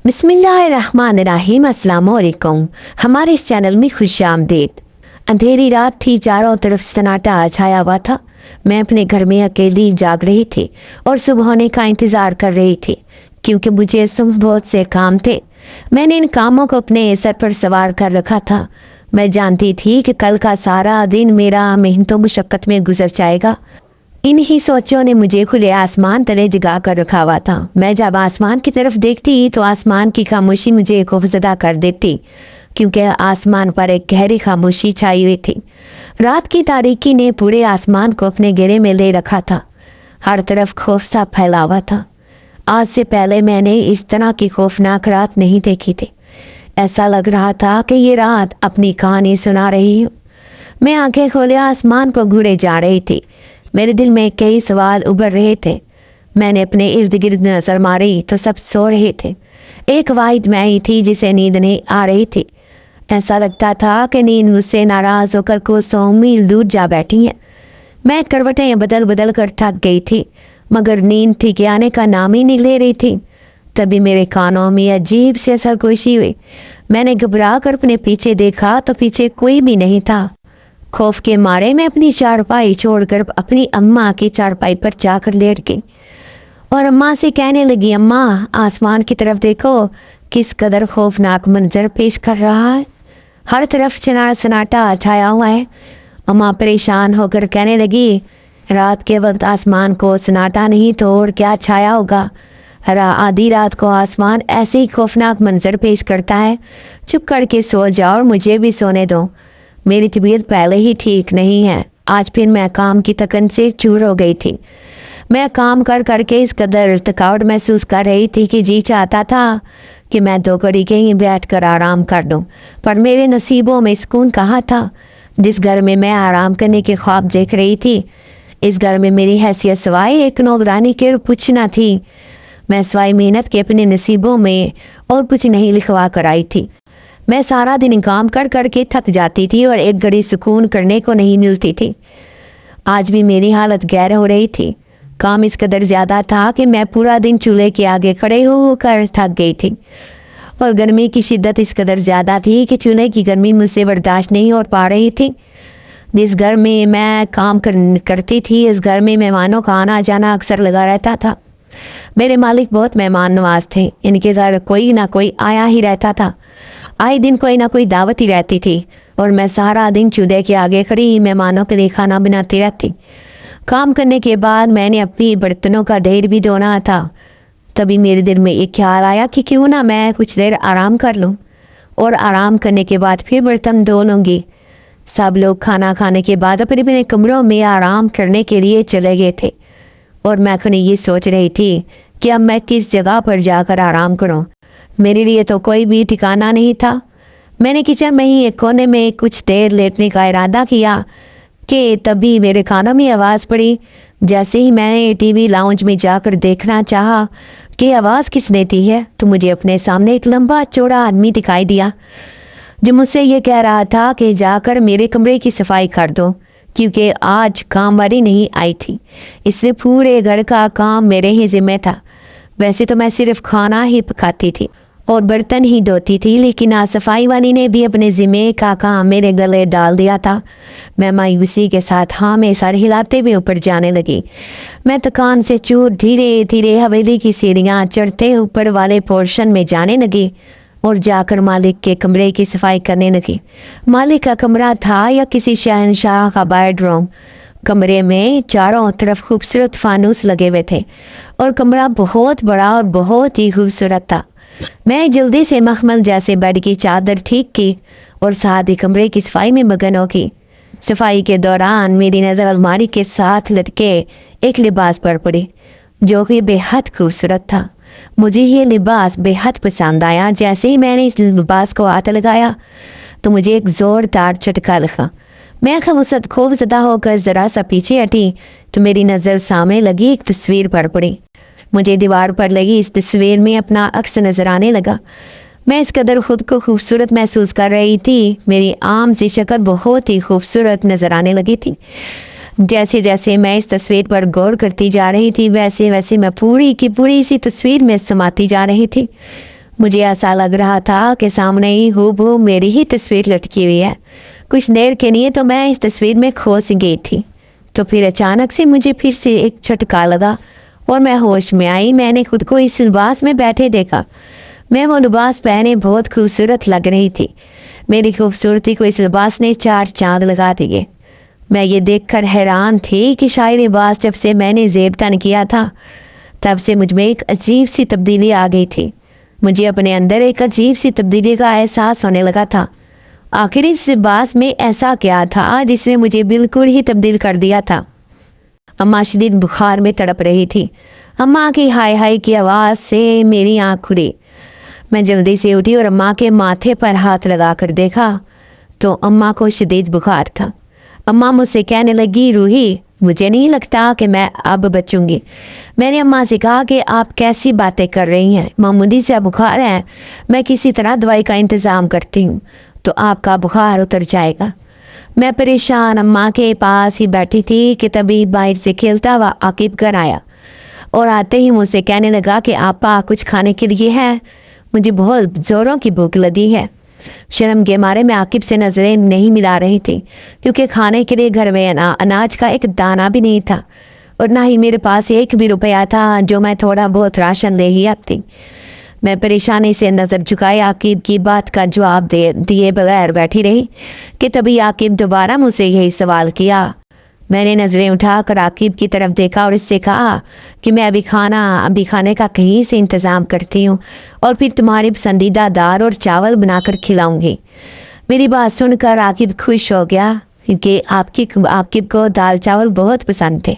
बिस्मिल्लाहिर्रहमानिर्रहीम। अस्सलाम वालेकुम। हमारे इस चैनल में खुश आमदीद। अंधेरी रात थी, चारों तरफ सन्नाटा छाया हुआ था। मैं अपने घर में अकेली जाग रही थी और सुबह होने का इंतज़ार कर रही थी, क्योंकि मुझे सुबह बहुत से काम थे। मैंने इन कामों को अपने सर पर सवार कर रखा था। मैं जानती थी कि कल का सारा दिन मेरा मेहनतों मुशक्क़त में गुजर जाएगा। इन्हीं सोचों ने मुझे खुले आसमान तले जगा कर रखा हुआ था। मैं जब आसमान की तरफ देखती तो आसमान की खामोशी मुझे खौफजदा कर देती, क्योंकि आसमान पर एक गहरी खामोशी छाई हुई थी। रात की तारीकी ने पूरे आसमान को अपने घेरे में ले रखा था। हर तरफ खौफ सा फैला हुआ था। आज से पहले मैंने इस तरह की खौफनाक रात नहीं देखी थी। ऐसा लग रहा था कि ये रात अपनी कहानी सुना रही हो। मैं आंखें खोले आसमान को घूरे जा रही थी। मेरे दिल में कई सवाल उभर रहे थे। मैंने अपने इर्द गिर्द नजर मारी तो सब सो रहे थे। एक वाहिद मैं ही थी जिसे नींद नहीं आ रही थी। ऐसा लगता था कि नींद मुझसे नाराज होकर कोसों मील दूर जा बैठी है। मैं करवटें बदल बदल कर थक गई थी, मगर नींद थी कि आने का नाम ही नहीं ले रही थी। तभी मेरे कानों में अजीब से सरगोशी हुई। मैंने घबरा कर अपने पीछे देखा तो पीछे कोई भी नहीं था। खौफ के मारे मैं अपनी चारपाई छोड़कर अपनी अम्मा की चारपाई पर जाकर लेट गई और अम्मा से कहने लगी, अम्मा आसमान की तरफ देखो, किस कदर खौफनाक मंजर पेश कर रहा है। हर तरफ सन्नाटा छाया हुआ है। अम्मा परेशान होकर कहने लगी, रात के वक्त आसमान को सन्नाटा नहीं तो और क्या छाया होगा। आधी रात को आसमान ऐसे ही खौफनाक मंजर पेश करता है। चुप करके सो जाओ और मुझे भी सोने दो। मेरी तबीयत पहले ही ठीक नहीं है। आज फिर मैं काम की थकन से चूर हो गई थी। मैं काम कर करके इस कदर थकावट महसूस कर रही थी कि जी चाहता था कि मैं 2 घड़ी कहीं बैठ कर आराम कर दूं, पर मेरे नसीबों में सुकून कहाँ था। जिस घर में मैं आराम करने के ख्वाब देख रही थी, इस घर में मेरी हैसियत सवाई एक नौकरानी के कुछ न थी। मैं सवाई मेहनत के अपने नसीबों में और कुछ नहीं लिखवा कर आई थी। मैं सारा दिन काम कर करके थक जाती थी और एक घड़ी सुकून करने को नहीं मिलती थी। आज भी मेरी हालत गैर हो रही थी। काम इस कदर ज़्यादा था कि मैं पूरा दिन चूल्हे के आगे खड़े होकर थक गई थी, और गर्मी की शिद्दत इस कदर ज़्यादा थी कि चूल्हे की गर्मी मुझसे बर्दाश्त नहीं हो पा रही थी। जिस घर में मैं काम करती थी, इस घर में मेहमानों का आना जाना अक्सर लगा रहता था। मेरे मालिक बहुत मेहमान नवाज थे। इनके घर कोई ना कोई आया ही रहता था। आए दिन कोई ना कोई दावत ही रहती थी और मैं सारा दिन चूल्हे के आगे खड़ी मेहमानों के लिए खाना बनाती रहती। काम करने के बाद मैंने अपनी बर्तनों का ढेर भी धोना था। तभी मेरे दिल में एक ख्याल आया कि क्यों ना मैं कुछ देर आराम कर लूं, और आराम करने के बाद फिर बर्तन धो लूँगी। सब लोग खाना खाने के बाद अपने अपने कमरों में आराम करने के लिए चले गए थे, और मैं खुद ये सोच रही थी कि अब मैं किस जगह पर जाकर आराम करूं। मेरे लिए तो कोई भी ठिकाना नहीं था। मैंने किचन में ही एक कोने में कुछ देर लेटने का इरादा किया कि तभी मेरे कानों में आवाज़ पड़ी। जैसे ही मैंने टीवी लाउंज में जाकर देखना चाहा कि आवाज़ किसने दी है, तो मुझे अपने सामने एक लंबा चौड़ा आदमी दिखाई दिया, जो मुझसे ये कह रहा था कि जाकर मेरे कमरे की सफाई कर दो, क्योंकि आज कामवाली नहीं आई थी, इसलिए पूरे घर का काम मेरे ही जिम्मे था। वैसे तो मैं सिर्फ खाना ही पकाती थी और बर्तन ही धोती थी, लेकिन आज सफाई वाली ने भी अपने जिम्मे का काम मेरे गले डाल दिया था। मैं मायूसी के साथ हाँ में सर हिलाते हुए ऊपर जाने लगी। मैं थकान से चूर धीरे धीरे हवेली की सीढ़ियाँ चढ़ते ऊपर वाले पोर्शन में जाने लगी और जाकर मालिक के कमरे की सफाई करने लगी। मालिक का कमरा था या किसी शहनशाह का बेडरूम। कमरे में चारों तरफ खूबसूरत फानूस लगे हुए थे और कमरा बहुत बड़ा और बहुत ही खूबसूरत था। मैं जल्दी से मखमल जैसे बेड की चादर ठीक की और साथ ही कमरे की सफाई में मगन हो गई। सफाई के दौरान मेरी नज़र अलमारी के साथ लटके एक लिबास पर पड़ी, जो कि बेहद खूबसूरत था। मुझे ये लिबास बेहद पसंद आया। जैसे ही मैंने इस लिबास को हाथ लगाया तो मुझे एक ज़ोरदार झटका लगा। मैं खौफज़दा होकर ज़रा सा पीछे हटी तो मेरी नज़र सामने लगी एक तस्वीर पर पड़ी। मुझे दीवार पर लगी इस तस्वीर में अपना अक्स नज़र आने लगा। मैं इस कदर खुद को खूबसूरत महसूस कर रही थी। मेरी आम सी शक्ल बहुत ही खूबसूरत नज़र आने लगी थी। जैसे जैसे मैं इस तस्वीर पर गौर करती जा रही थी, वैसे वैसे मैं पूरी की पूरी इसी तस्वीर में समाती जा रही थी। मुझे ऐसा लग रहा था कि सामने ही हूबहू मेरी ही तस्वीर लटकी हुई है। कुछ देर के लिए तो मैं इस तस्वीर में खो सी गई थी। तो फिर अचानक से मुझे फिर से एक झटका लगा और मैं होश में आई। मैंने खुद को इस लिबास में बैठे देखा। मैं वो लिबास पहने बहुत खूबसूरत लग रही थी। मेरी खूबसूरती को इस लिबास ने 4 चांद लगा दिए। मैं ये देखकर हैरान थी कि शायद लिबास जब से मैंने ज़ेबतन किया था तब से मुझ में एक अजीब सी तब्दीली आ गई थी। मुझे अपने अंदर एक अजीब सी तब्दीली का एहसास होने लगा था। आखिर इस लिबास में ऐसा क्या था जिसने मुझे बिल्कुल ही तब्दील कर दिया था। अम्मा शदीद बुखार में तड़प रही थी। अम्मा की हाय हाय की आवाज़ से मेरी आँख खुली। मैं जल्दी से उठी और अम्मा के माथे पर हाथ लगा कर देखा तो अम्मा को शदीद बुखार था। अम्मा मुझसे कहने लगी, रूही मुझे नहीं लगता कि मैं अब बचूंगी। मैंने अम्मा से कहा कि आप कैसी बातें कर रही हैं, मामूली सा बुखार है, मैं किसी तरह दवाई का इंतज़ाम करती हूँ तो आपका बुखार उतर जाएगा। मैं परेशान अम्मा के पास ही बैठी थी कि तभी बाहर से खेलता हुआ आकिब घर आया और आते ही मुझसे कहने लगा कि आपा कुछ खाने के लिए है, मुझे बहुत ज़ोरों की भूख लगी है। शर्म के मारे मैं आकिब से नज़रें नहीं मिला रही थी क्योंकि खाने के लिए घर में अनाज का एक दाना भी नहीं था और ना ही मेरे पास 1 भी रुपया था जो मैं थोड़ा बहुत राशन ले ही आती। मैं परेशानी से नज़र झुकाए आकिब की बात का जवाब दिए बगैर बैठी रही कि तभी आकिब दोबारा मुझसे यही सवाल किया। मैंने नज़रें उठाकर आकिब की तरफ देखा और इससे कहा कि मैं अभी खाने का कहीं से इंतज़ाम करती हूँ और फिर तुम्हारी पसंदीदा दाल और चावल बनाकर खिलाऊंगी। मेरी बात सुनकर आकिब खुश हो गया क्योंकि आकिब को दाल चावल बहुत पसंद थे।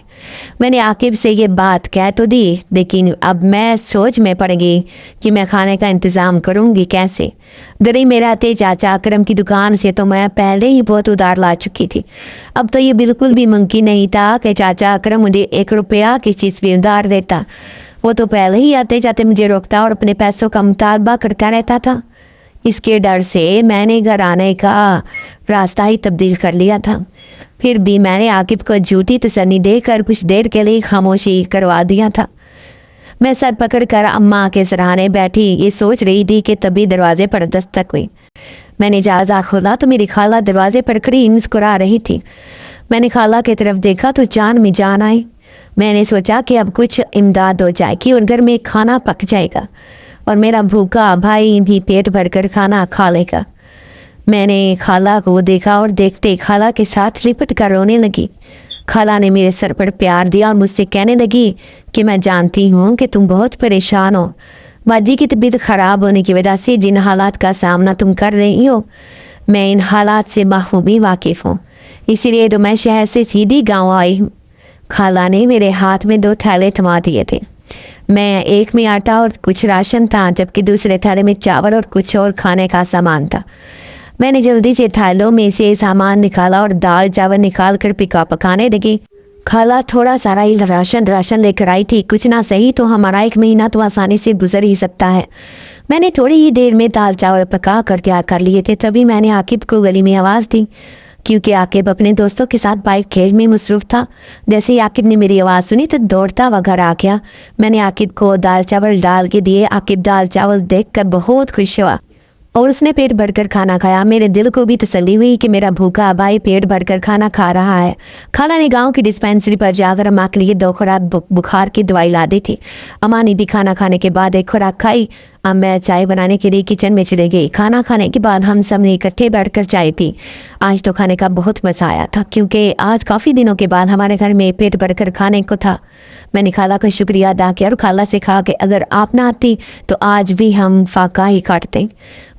मैंने आकिब से ये बात कह तो दी लेकिन अब मैं सोच में पड़ गई कि मैं खाने का इंतज़ाम करूँगी कैसे। गरीब मेरा थे चाचा अकरम की दुकान से तो मैं पहले ही बहुत उधार ला चुकी थी। अब तो ये बिल्कुल भी मुमकिन नहीं था कि चाचा अकरम मुझे 1 रुपया की चीज़ भी उधार देता। वो तो पहले ही आते जाते मुझे रोकता और अपने पैसों का मुतालबा करता रहता था। इसके डर से मैंने घर आने का रास्ता ही तब्दील कर लिया था। फिर भी मैंने आकिब को झूठी तसल्ली देकर कुछ देर के लिए खामोशी करवा दिया था। मैं सर पकड़कर अम्मा के सराहने बैठी ये सोच रही थी कि तभी दरवाजे पर दस्तक हुई। मैंने दरवाज़ा खोला तो मेरी खाला दरवाजे पर खड़ी मुस्कुरा रही थी। मैंने खाला की तरफ देखा तो जान में जान आई। मैंने सोचा कि अब कुछ इमदाद हो जाएगी और घर में खाना पक जाएगा और मेरा भूखा भाई भी पेट भरकर खाना खा लेगा। मैंने खाला को देखा और देखते खाला के साथ लिपट कर रोने लगी। खाला ने मेरे सर पर प्यार दिया और मुझसे कहने लगी कि मैं जानती हूँ कि तुम बहुत परेशान हो। बाजी की तबीयत ख़राब होने की वजह से जिन हालात का सामना तुम कर रही हो मैं इन हालात से बखूबी वाकिफ़ हूँ, इसीलिए तो मैं शहर से सीधी गाँव आई हूँ। खाला ने मेरे हाथ में 2 थैले थमा दिए थे। मैं एक में आटा और कुछ राशन था जबकि दूसरे थैले में चावल और कुछ और खाने का सामान था। मैंने जल्दी से थैलों में से सामान निकाला और दाल चावल निकाल कर पकाने लगी। खाला थोड़ा सारा ही राशन लेकर आई थी, कुछ ना सही तो हमारा 1 महीना तो आसानी से गुजर ही सकता है। मैंने थोड़ी ही देर में दाल चावल पका कर तैयार कर लिए थे। तभी मैंने आकिब को गली में आवाज़ दी क्योंकि आकिब अपने दोस्तों के साथ बाइक खेल में मसरूफ़ था। जैसे ही आकिब ने मेरी आवाज़ सुनी तो दौड़ता हुआ घर आ गया। मैंने आकिब को दाल चावल डाल के दिए। आकिब दाल चावल देखकर बहुत खुश हुआ और उसने पेट भरकर खाना खाया। मेरे दिल को भी तसल्ली हुई कि मेरा भूखा भाई पेट भरकर खाना खा रहा है। खाला ने गांव की डिस्पेंसरी पर जाकर अम्मा के लिए 2 खुराक बुखार की दवाई ला दी थी। अम्मा ने भी खाना खाने के बाद 1 खुराक खाई। अब मैं चाय बनाने के लिए किचन में चली गई। खाना खाने के बाद हम सब ने इकट्ठे बैठकर चाय पी। आज तो खाने का बहुत मज़ा आया था क्योंकि आज काफ़ी दिनों के बाद हमारे घर में पेट भरकर खाने को था। मैंने खाला का शुक्रिया अदा किया और खाला से कहा कि अगर आप ना आती तो आज भी हम फाका ही काटते।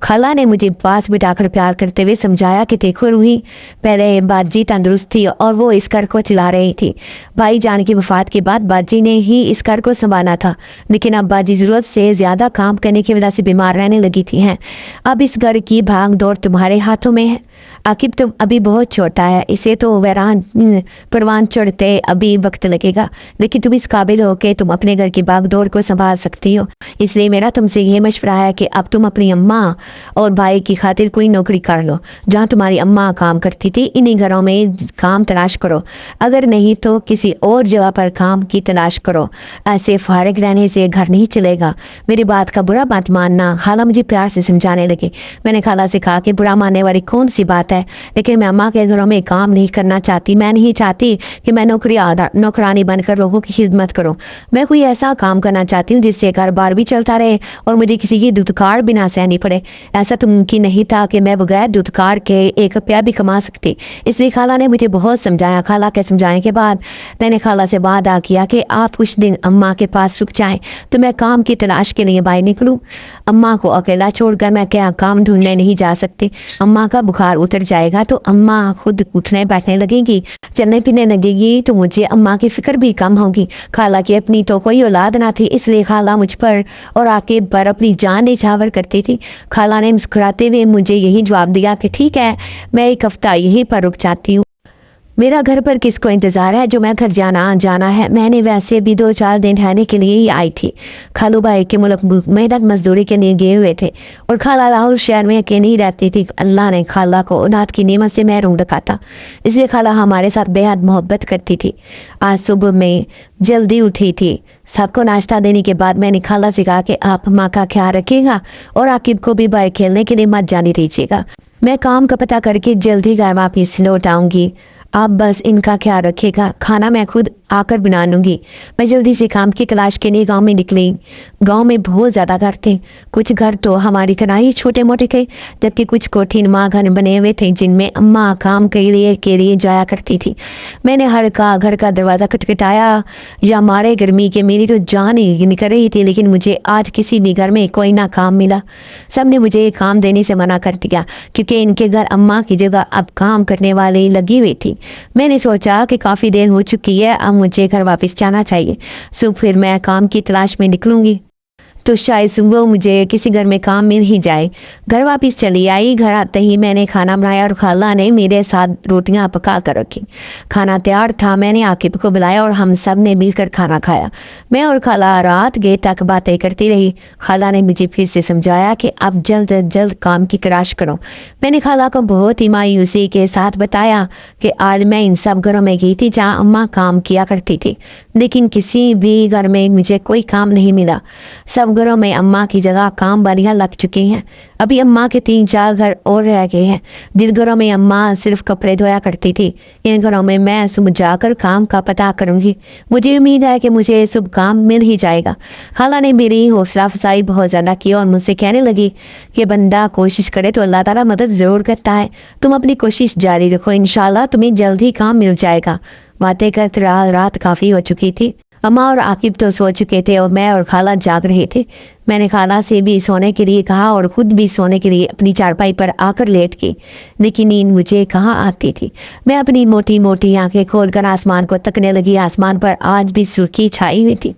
खाला ने मुझे पास बिठाकर प्यार करते हुए समझाया कि देखो रूही, पहले बाजी तंदुरुस्त थी और वो इस घर को चला रही थी। भाई जान की वफात के बाद बाजी ने ही इस घर को संभाला था, लेकिन अब बाजी ज़रूरत से ज़्यादा काम करने की वजह से बीमार रहने लगी थी हैं। अब इस घर की भाग दौड़ तुम्हारे हाथों में है। आकिब तो अभी बहुत छोटा है, इसे तो परवान चढ़ते अभी वक्त लगेगा, लेकिन तुम इस काबिल हो कि तुम अपने घर की भाग दौड़ को संभाल सकती हो। इसलिए मेरा तुमसे ये मशवरा है कि अब तुम अपनी अम्मा और भाई की खातिर कोई नौकरी कर लो। जहाँ तुम्हारी अम्मा काम करती थी इन्हीं घरों में काम तलाश करो, अगर नहीं तो किसी और जगह पर काम की तलाश करो। ऐसे फारिग रहने से घर नहीं चलेगा। मेरी बात का बुरा बुरा मत मानना। खाला मुझे प्यार से समझाने लगे। मैंने खाला से कहा कि बुरा मानने वाली कौन सी बात है, लेकिन मैं अम्मा के घरों में काम नहीं करना चाहती। मैं नहीं चाहती कि मैं नौकरानी बनकर लोगों की खिदमत करूं। मैं कोई ऐसा काम करना चाहती हूँ जिससे घर बार भी चलता रहे और मुझे किसी की दुत्कार भी ना सहनी पड़े। ऐसा तो मुमकिन नहीं था कि मैं बगैर दुत्कार के एक रुपया भी कमा सकती। इसलिए खाला ने मुझे बहुत समझाया। खाला के समझाने के बाद मैंने खाला से वादा किया कि आप कुछ दिन अम्मा के पास रुक जाएं तो मैं काम की तलाश के लिए बाहर निकलूं। अम्मा को अकेला छोड़कर मैं क्या काम ढूंढने नहीं जा सकती। अम्मा का बुखार उतर जाएगा तो अम्मा खुद उठने बैठने लगेगी, चलने फिरने लगेगी, तो मुझे अम्मा की फिक्र भी कम होगी। खाला की अपनी तो कोई औलाद ना थी, इसलिए खाला मुझ पर और आके पर अपनी जान निछावर करती थी। खाला ने मुस्कुराते हुए मुझे यही जवाब दिया कि ठीक है, मैं एक हफ्ता यहीं पर रुक जाती हूँ। मेरा घर पर किसको इंतज़ार है, जो मैं घर जाना है। मैंने वैसे भी 2-4 दिन ठहरने के लिए ही आई थी। खालू भाई के मुल्क मेहनत मजदूरी के लिए गए हुए थे और खाला लाहौर शहर में अकेली ही रहती थी। अल्लाह ने खाला को औलाद की नेमत से महरूम रखा था, इसलिए खाला हमारे साथ बेहद मोहब्बत करती थी। आज सुबह में जल्दी उठी थी। सबको नाश्ता देने के बाद मैंने खाला से कहा कि आप माँ का ख्याल रखिएगा और आकिब को भी बाहर खेलने के लिए मत जाने दीजिएगा। मैं काम का पता करके जल्दी घर वापस लौट आऊँगी। आप बस इनका ख्याल रखिएगा। खाना मैं खुद आकर बना लूँगी। मैं जल्दी से काम की तलाश के लिए गांव में निकली। गांव में बहुत ज़्यादा घर थे। कुछ घर तो हमारी तरह ही छोटे मोटे थे, जबकि कुछ कोठीनुमा घर बने हुए थे जिनमें अम्मा काम के लिए जाया करती थी। मैंने हर का घर का दरवाज़ा खटखटाया या मारे गर्मी के मेरी तो जान ही निकल रही थी, लेकिन मुझे आज किसी भी घर में कोई ना काम मिला। सब ने मुझे काम देने से मना कर दिया क्योंकि इनके घर अम्मा की जगह अब काम करने वाली लगी हुई थी। मैंने सोचा कि काफ़ी देर हो चुकी है, अब मुझे घर वापस जाना चाहिए। सो फिर मैं काम की तलाश में निकलूंगी तो शायद सुबह मुझे किसी घर में काम मिल ही जाए। घर वापस चली आई। घर आते ही मैंने खाना बनाया और खाला ने मेरे साथ रोटियां पका कर रखी। खाना तैयार था। मैंने आकिब को बुलाया और हम सब ने मिलकर खाना खाया। मैं और खाला रात गए तक बातें करती रही। खाला ने मुझे फिर से समझाया कि अब जल्द अज जल्द काम की तलाश करो। मैंने खाला को बहुत ही मायूसी के साथ बताया कि आज मैं इन सब घरों में गई थी जहाँ अम्मा काम किया करती थी, लेकिन किसी भी घर में मुझे कोई काम नहीं मिला। सब घरों में अम्मा की जगह काम वालियाँ लग चुकी हैं। अभी अम्मा के 3-4 घर और रह गए हैं। जिन घरों में अम्मा सिर्फ कपड़े धोया करती थी, इन घरों में मैं सुबह जाकर काम का पता करूंगी। मुझे उम्मीद है कि मुझे सुबह काम मिल ही जाएगा। खाला ने मेरी हौसला अफजाई बहुत ज़्यादा की और मुझसे कहने लगी कि बंदा कोशिश करे तो अल्लाह ताला मदद ज़रूर करता है। तुम अपनी कोशिश जारी रखो, इंशाल्लाह तुम्हें जल्द ही काम मिल जाएगा। बातें करते रात काफ़ी हो चुकी थी। अम्मा और आकिब तो सो चुके थे और मैं और खाला जाग रहे थे। मैंने खाला से भी सोने के लिए कहा और खुद भी सोने के लिए अपनी चारपाई पर आकर लेट गई, लेकिन नींद मुझे कहाँ आती थी। मैं अपनी मोटी मोटी आंखें खोलकर आसमान को तकने लगी। आसमान पर आज भी सुर्खी छाई हुई थी।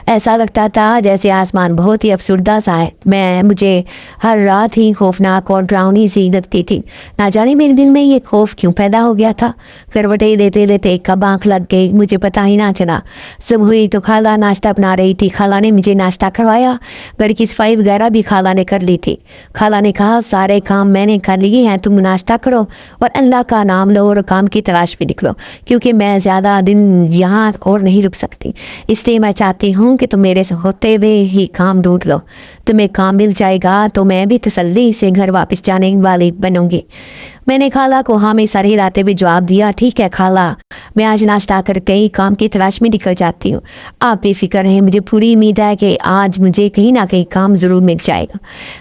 ऐसा लगता था जैसे आसमान बहुत ही अफसुर्दा सा है। मुझे हर रात ही खौफनाक और डरावनी सी लगती थी। ना जाने मेरे दिल में ये खौफ क्यों पैदा हो गया था। करवटें लेते लेते कब आँख लग गई मुझे पता ही ना चला। सुबह हुई तो खाला नाश्ता बना रही थी। खाला ने मुझे नाश्ता करवाया। घर की सफाई वगैरह भी खाला ने कर ली थी। खाला ने कहा सारे काम मैंने कर लिए हैं, तुम नाश्ता करो और अल्लाह का नाम लो और काम की तलाश में निकलो, क्योंकि मैं ज़्यादा दिन यहाँ और नहीं रुक सकती। इसलिए मैं चाहती हूँ कि तुम मेरे से होते हुए ही काम ढूंढ लो। तुम्हें काम मिल जाएगा तो मैं भी तसल्ली से घर वापस जाने वाली बनूंगी। मैंने खाला को हाँ में सर हिलाते हुए जवाब दिया, ठीक है खाला, मैं आज नाश्ता करके ही काम की तलाश में निकल जाती हूँ। आप बेफिक्र हैं, मुझे पूरी उम्मीद है कि आज मुझे कहीं ना कहीं काम ज़रूर मिल जाएगा।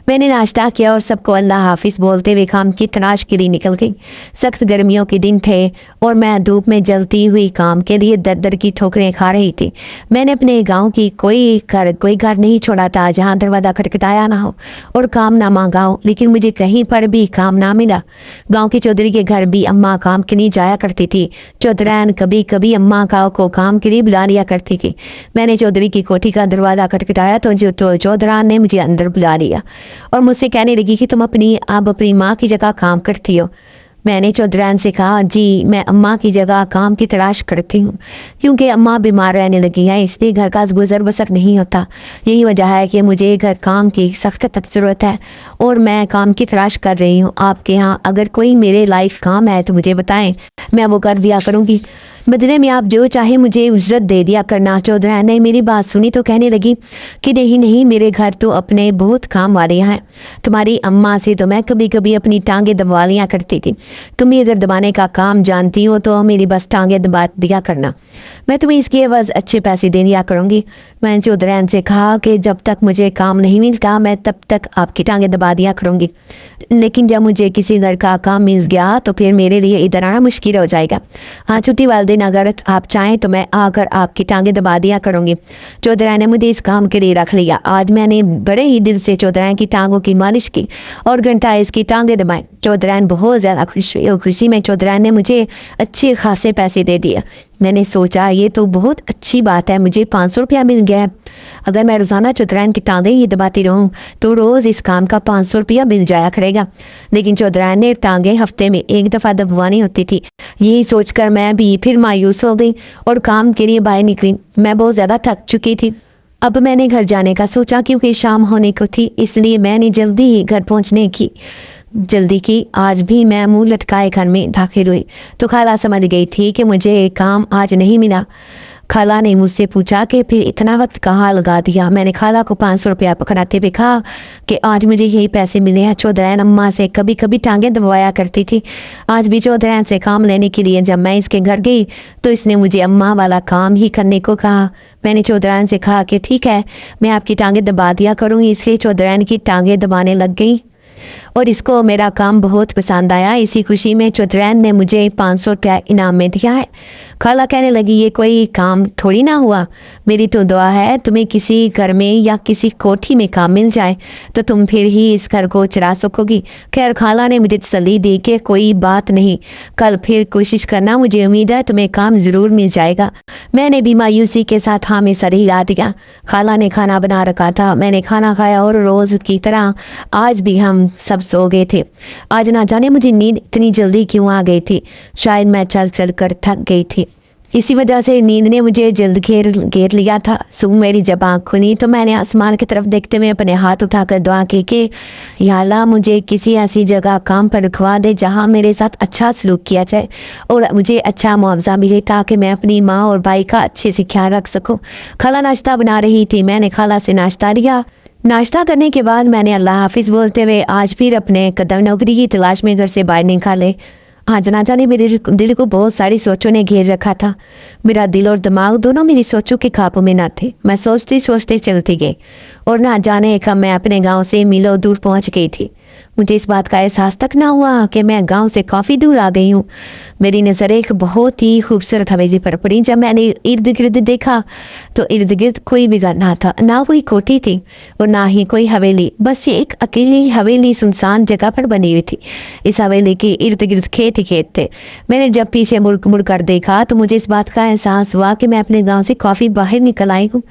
मैंने नाश्ता किया और सबको अल्लाह हाफिज़ बोलते हुए काम की तलाश के लिए निकल गई। सख्त गर्मियों के दिन थे और मैं धूप में जलती हुई काम के लिए दर दर की ठोकरें खा रही थी। मैंने अपने गाँव की कोई घर नहीं छोड़ा था जहाँ दरवाज़ा खटखटाया ना हो और काम ना मांगा हो, लेकिन मुझे कहीं पर भी काम ना मिला। गांव के चौधरी के घर भी अम्मा काम के लिए जाया करती थी। चौधरान कभी कभी अम्मा को काम के लिए बुला लिया करती थी। मैंने चौधरी की कोठी का दरवाज़ा खटखटाया तो चौधरान ने मुझे अंदर बुला लिया और मुझसे कहने लगी कि तुम अपनी माँ की जगह काम करती हो। मैंने चौधरान से कहा, जी मैं अम्मा की जगह काम की तलाश करती हूँ, क्योंकि अम्मा बीमार रहने लगी हैं, इसलिए घर का गुजर बसर नहीं होता। यही वजह है कि मुझे घर काम की सख्त ज़रूरत है और मैं काम की तलाश कर रही हूँ। आपके यहाँ अगर कोई मेरे लाइफ काम है तो मुझे बताएं, मैं वो कर दिया करूँगी। बदले में आप जो चाहे मुझे उजरत दे दिया करना। चौधराइन ने मेरी बात सुनी तो कहने लगी कि नहीं नहीं, मेरे घर तो अपने बहुत काम वाले हैं। तुम्हारी अम्मा से तो मैं कभी कभी अपनी टांगें दबा लिया करती थी। तुम ही अगर दबाने का काम जानती हो तो मेरी बस टांगें दबा दिया करना, मैं तुम्हें इसके एवज अच्छे पैसे दे दिया करूँगी। मैंने चौधराइन से कहा कि जब तक मुझे काम नहीं मिलता मैं तब तक आपकी टांगें दबा दिया करूँगी, लेकिन जब मुझे किसी घर का काम मिल गया तो फिर मेरे लिए इधर आना मुश्किल हो जाएगा। हाँ छुट्टी वाले दिन अगर आप चाहें तो मैं आकर आपकी टांगें दबा दिया करूँगी। चौधराइन ने मुझे इस काम के लिए रख लिया। आज मैंने बड़े ही दिल से चौधराइन की टांगों की मालिश की और घंटा इसकी टांगें दबाई। चौधराइन बहुत ज़्यादा खुश हुई और खुशी में चौधराइन ने मुझे अच्छे खासे पैसे दे दिए। मैंने सोचा ये तो बहुत अच्छी बात है, मुझे 500 रुपया मिल गया है। अगर मैं रोज़ाना चौधराइन की टांगें ही दबाती रहूं तो रोज़ इस काम का 500 रुपया मिल जाया करेगा। लेकिन चौधराइन ने टांगें हफ्ते में एक दफ़ा दबवानी होती थी। यही सोचकर मैं भी फिर मायूस हो गई और काम के लिए बाहर निकली। मैं बहुत ज़्यादा थक चुकी थी। अब मैंने घर जाने का सोचा क्योंकि शाम होने को थी, इसलिए मैंने जल्दी ही घर पहुंचने की जल्दी की। आज भी मैं मुंह लटकाए घर में दाखिल हुई तो खाला समझ गई थी कि मुझे काम आज नहीं मिला। खाला ने मुझसे पूछा कि फिर इतना वक्त कहाँ लगा दिया। मैंने खाला को 500 रुपया पकड़ाते हुए कहा कि आज मुझे यही पैसे मिले हैं। चौधराइन अम्मा से कभी कभी टांगें दबवाया करती थी। आज भी चौधराइन से काम लेने के लिए जब मैं इसके घर गई तो इसने मुझे अम्मा वाला काम ही करने को कहा। मैंने चौधराइन से कहा कि ठीक है, मैं आपकी टांगें दबा दिया करूँगी। इसलिए चौधराइन की टांगें दबाने लग गई और इसको मेरा काम बहुत पसंद आया। इसी खुशी में चौधराइन ने मुझे 500 रुपया इनाम में दिया है। खाला कहने लगी ये कोई काम थोड़ी ना हुआ, मेरी तो दुआ है तुम्हें किसी घर में या किसी कोठी में काम मिल जाए तो तुम फिर ही इस घर को चला सकोगी। खैर खाला ने मुझे तसल्ली दी कि कोई बात नहीं, कल फिर कोशिश करना, मुझे उम्मीद है तुम्हें काम ज़रूर मिल जाएगा। मैंने भी मायूसी के साथ हाँ में सर हिला दिया। खाला ने खाना बना रखा था, मैंने खाना खाया और रोज़ की तरह आज भी हम सब सो गए थे। आज ना जाने मुझे नींद इतनी जल्दी क्यों आ गई थी, शायद मैं चल चल कर थक गई थी। इसी वजह से नींद ने मुझे जल्द घेर लिया था। सुबह मेरी जब आँख खुली तो मैंने आसमान की तरफ देखते हुए अपने हाथ उठाकर दुआ की कि या अल्लाह मुझे किसी ऐसी जगह काम पर रखवा दे जहाँ मेरे साथ अच्छा सलूक किया जाए और मुझे अच्छा मुआवजा मिले ताकि मैं अपनी माँ और भाई का अच्छे से ख्याल रख सकूँ। खाला नाश्ता बना रही थी, मैंने खाला से नाश्ता लिया। नाश्ता करने के बाद मैंने अल्लाह हाफिज़ बोलते हुए आज फिर अपने कदम नौकरी की तलाश में घर से बाहर निकाले। आज ना जाने मेरे दिल को बहुत सारी सोचों ने घेर रखा था। मेरा दिल और दिमाग दोनों मेरी सोचों के काबू में न थे। मैं सोचते सोचते चलती गई और ना जाने कब मैं अपने गांव से मीलों दूर पहुंच गई थी। मुझे इस बात का एहसास तक ना हुआ कि मैं गांव से काफ़ी दूर आ गई हूँ। मेरी नज़र एक बहुत ही खूबसूरत हवेली पर पड़ी। जब मैंने इर्द गिर्द देखा तो इर्द गिर्द कोई भी घर ना था, ना कोई कोठी थी और ना ही कोई हवेली। बस ये एक अकेली हवेली सुनसान जगह पर बनी हुई थी। इस हवेली के इर्द गिर्द खेत ही खेत थे। मैंने जब पीछे मुड़ कर देखा तो मुझे इस बात का एहसास हुआ कि मैं अपने गाँव से काफ़ी बाहर निकल आई हूँ।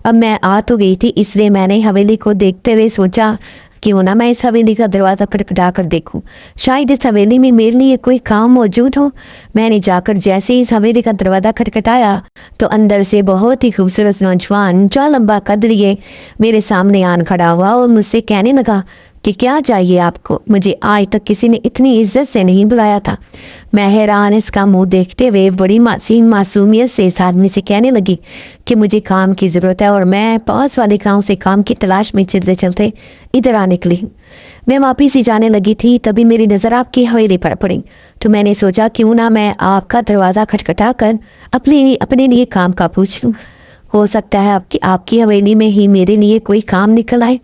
अब मैं आ तो गई थी, इसलिए मैंने हवेली को देखते हुए सोचा क्यों ना मैं इस हवेली का दरवाज़ा खटखटा कर देखूं, शायद इस हवेली में मेरे लिए कोई काम मौजूद हो। मैंने जाकर जैसे ही इस हवेली का दरवाज़ा खटखटाया तो अंदर से बहुत ही खूबसूरत नौजवान जो लंबा कद लिए मेरे सामने आन खड़ा हुआ और मुझसे कहने लगा कि क्या चाहिए आपको। मुझे आज तक किसी ने इतनी इज्जत से नहीं बुलाया था। मैं हैरान इसका मुंह देखते हुए बड़ी मासूमियत से इस आदमी से कहने लगी कि मुझे काम की ज़रूरत है और मैं पास वाले गांव से काम की तलाश में चलते चलते इधर आ निकली। मैं वापिस ही जाने लगी थी, तभी मेरी नज़र आपकी हवेली पर पड़ी तो मैंने सोचा क्यों ना मैं आपका दरवाज़ा खटखटा कर अपने लिए काम का पूछ लूँ। हो सकता है आपकी हवेली में ही मेरे लिए कोई काम निकल आए।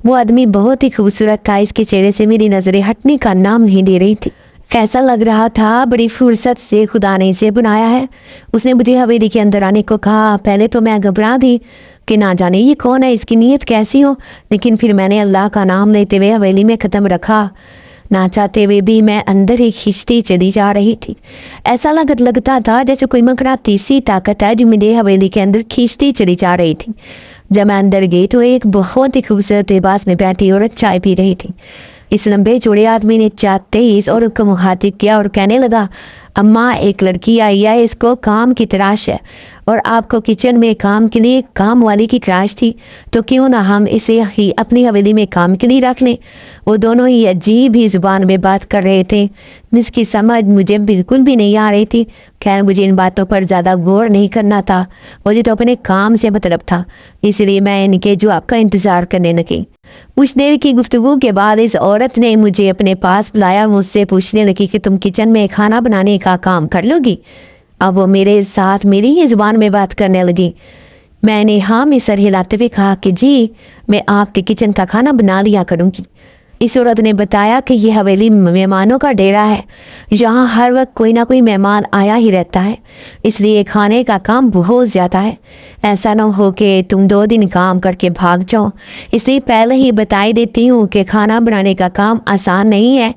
वो आदमी बहुत ही खूबसूरत था, इसके चेहरे से मेरी नज़रें हटने का नाम नहीं ले रही थी। ऐसा लग रहा था बड़ी फुर्सत से खुदा ने इसे बनाया है। उसने मुझे हवेली के अंदर आने को कहा। पहले तो मैं घबरा दी कि ना जाने ये कौन है, इसकी नीयत कैसी हो, लेकिन फिर मैंने अल्लाह का नाम लेते हुए हवेली में कदम रखा। ना चाहते हुए भी मैं अंदर ही खिंचती चली जा रही थी। ऐसा लगता था जैसे कोई मकनातीसी ताकत है जो मेरे हवेली के अंदर खींचती चली जा रही थी। जब मैं अंदर गई तो एक बहुत ही खूबसूरत लिबास में बैठी औरत चाय पी रही थी। इस लंबे चौड़े आदमी ने चाहते ही इस औरत को मुखातिब किया और कहने लगा, अम्मा एक लड़की आई है, इसको काम की तलाश है और आपको किचन में काम के लिए काम वाली की तलाश थी, तो क्यों ना हम इसे ही अपनी हवेली में काम के लिए रख लें। वो दोनों ही अजीब ही जुबान में बात कर रहे थे जिसकी समझ मुझे बिल्कुल भी नहीं आ रही थी। खैर मुझे इन बातों पर ज़्यादा गौर नहीं करना था, मुझे तो अपने काम से मतलब था, इसलिए मैं इनके जवाब का इंतज़ार करने लगी। कुछ देर की गुफ्तगू के बाद इस औरत ने मुझे अपने पास बुलाया और मुझसे पूछने लगी कि तुम किचन में खाना बनाने का काम कर लोगी। अब वो मेरे साथ मेरी ही ज़ुबान में बात करने लगी। मैंने हाँ में सर हिलाते हुए कहा कि जी मैं आपके किचन का खाना बना लिया करूँगी। इस औरत ने बताया कि यह हवेली मेहमानों का डेरा है, यहाँ हर वक्त कोई ना कोई मेहमान आया ही रहता है, इसलिए खाने का काम बहुत ज़्यादा है। ऐसा ना हो कि तुम 2 दिन काम करके भाग जाओ, इसलिए पहले ही बताई देती हूँ कि खाना बनाने का काम आसान नहीं है,